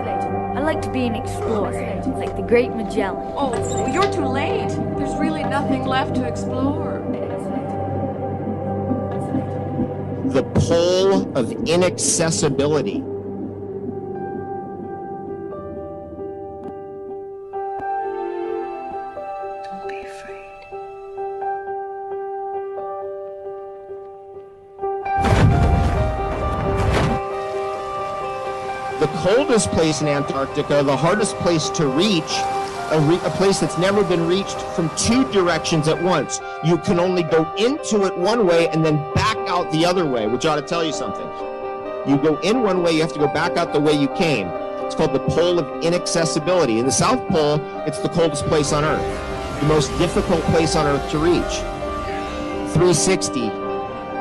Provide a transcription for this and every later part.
I like to be an explorer, like the Great Magellan. Oh, you're too late. There's really nothing left to explore. The pole of inaccessibility. Don't be afraid. The coldest place in Antarctica, the hardest place to reach, a place that's never been reached from two directions at once. You can only go into it one way and then back out the other way, which ought to tell you something. You go in one way, you have to go back out the way you came. It's called the pole of inaccessibility. In the South Pole, it's the coldest place on Earth, the most difficult place on Earth to reach. 360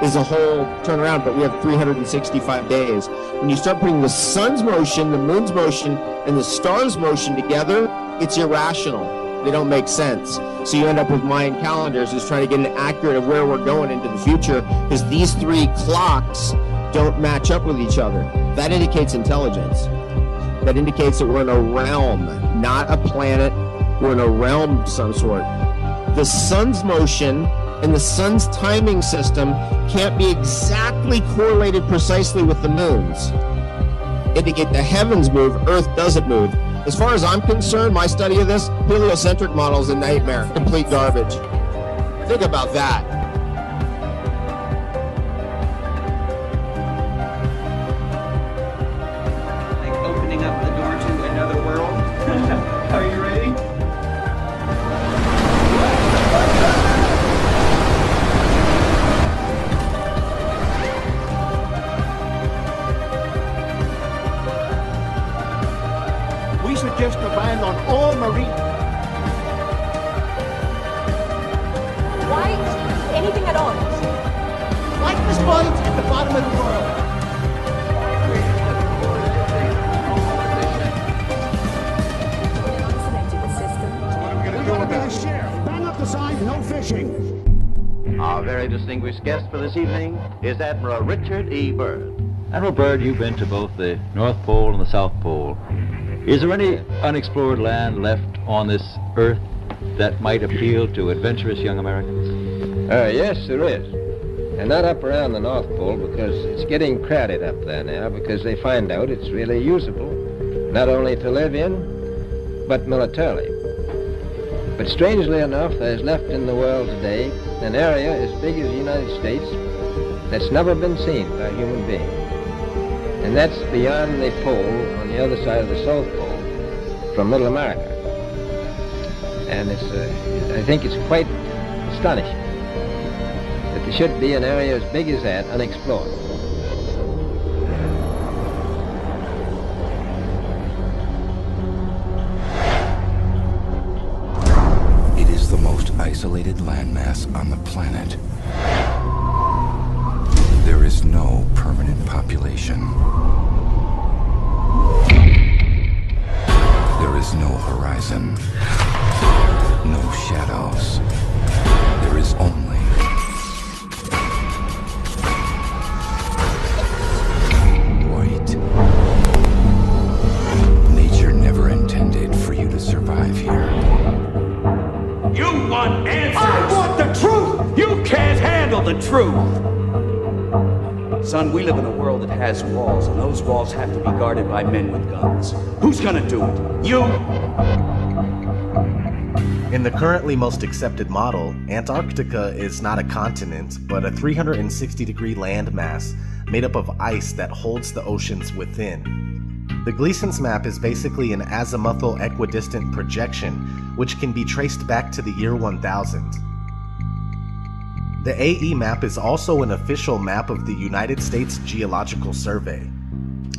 is a whole turnaround, but we have 365 days. When you start putting the sun's motion, the moon's motion, and the star's motion together, it's irrational. They don't make sense. So you end up with Mayan calendars just trying to get an accurate of where we're going into the future, because these three clocks don't match up with each other. That indicates intelligence. That indicates that we're in a realm, not a planet. We're in a realm of some sort. The sun's motion and the sun's timing system can't be exactly correlated precisely with the moon's. Indicate the heavens move, Earth doesn't move. As far as I'm concerned, my study of this, heliocentric model is a nightmare, complete garbage. Think about that. Like opening up the door to another world. Are you ready? We suggest a ban on all marine... Why anything at all? Like the sponge at the bottom of the world. Bang up the side, no fishing. Our very distinguished guest for this evening is Admiral Richard E. Byrd. Admiral Byrd, you've been to both the North Pole and the South Pole. Is there any unexplored land left on this Earth that might appeal to adventurous young Americans? Yes, there is. And not up around the North Pole, because it's getting crowded up there now, because they find out it's really usable, not only to live in, but militarily. But strangely enough, there's left in the world today an area as big as the United States that's never been seen by a human being. And that's beyond the pole on the other side of the South Pole from Middle America. And I think it's quite astonishing that there should be an area as big as that unexplored. It is the most isolated landmass on the planet. There is no permanent population. There is no horizon, no shadows. There is only white. Nature never intended for you to survive here. You want answers! I want the truth! You can't handle the truth! Son, we live in a world that has walls, and those walls have to be guarded by men with guns. Who's gonna do it? You? In the currently most accepted model, Antarctica is not a continent, but a 360-degree landmass made up of ice that holds the oceans within. The Gleason's map is basically an azimuthal equidistant projection, which can be traced back to the year 1000. The AE map is also an official map of the United States Geological Survey,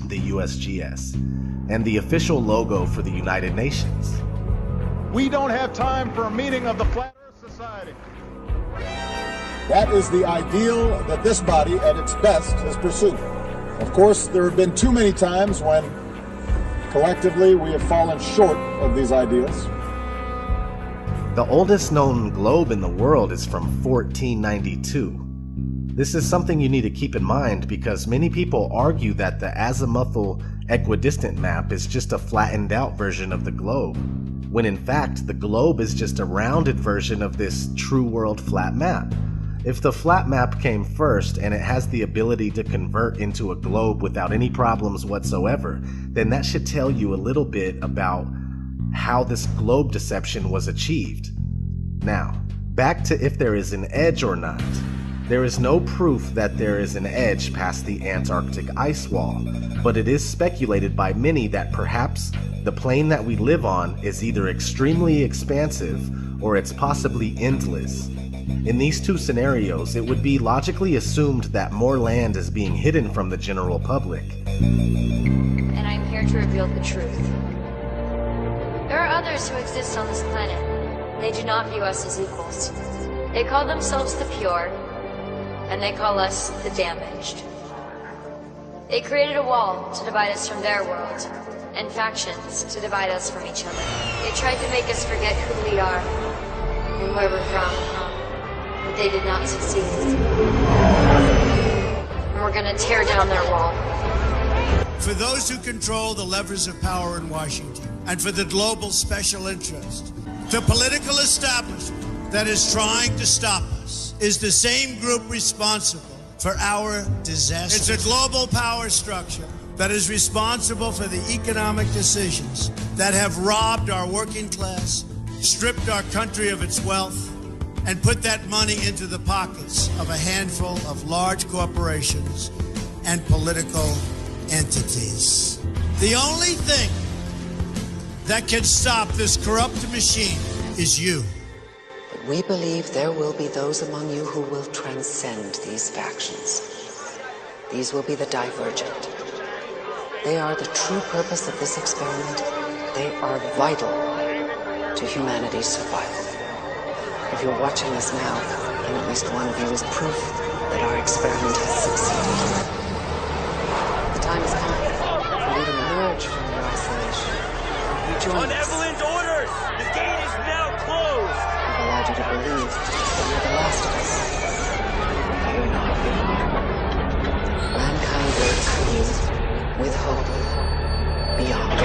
the USGS, and the official logo for the United Nations. We don't have time for a meeting of the Flat Earth Society. That is the ideal that this body at its best has pursued. Of course, there have been too many times when collectively we have fallen short of these ideals. The oldest known globe in the world is from 1492. This is something you need to keep in mind because many people argue that the azimuthal equidistant map is just a flattened out version of the globe, when in fact the globe is just a rounded version of this true world flat map. If the flat map came first and it has the ability to convert into a globe without any problems whatsoever, then that should tell you a little bit about how this globe deception was achieved. Now, back to if there is an edge or not. There is no proof that there is an edge past the Antarctic ice wall, but it is speculated by many that perhaps the plane that we live on is either extremely expansive or it's possibly endless. In these two scenarios, it would be logically assumed that more land is being hidden from the general public. And I'm here to reveal the truth. There are others who exist on this planet. They do not view us as equals. They call themselves the pure, and they call us the damaged. They created a wall to divide us from their world, and factions to divide us from each other. They tried to make us forget who we are and where we're from. But they did not succeed. And we're gonna tear down their wall. For those who control the levers of power in Washington, and for the global special interest, the political establishment that is trying to stop us is the same group responsible for our disaster. It's a global power structure that is responsible for the economic decisions that have robbed our working class, stripped our country of its wealth, and put that money into the pockets of a handful of large corporations and political entities. The only thing that can stop this corrupt machine is you. But we believe there will be those among you who will transcend these factions. These will be the divergent. They are the true purpose of this experiment. They are vital to humanity's survival. If you're watching this now, then at least one of you is proof that our experiment has succeeded. The time has come for you to emerge from your isolation. You join us. Evelyn's orders! The gate is now closed! We've allowed you to believe that you're the last of us. Fear not. Mankind waits for you with hope beyond.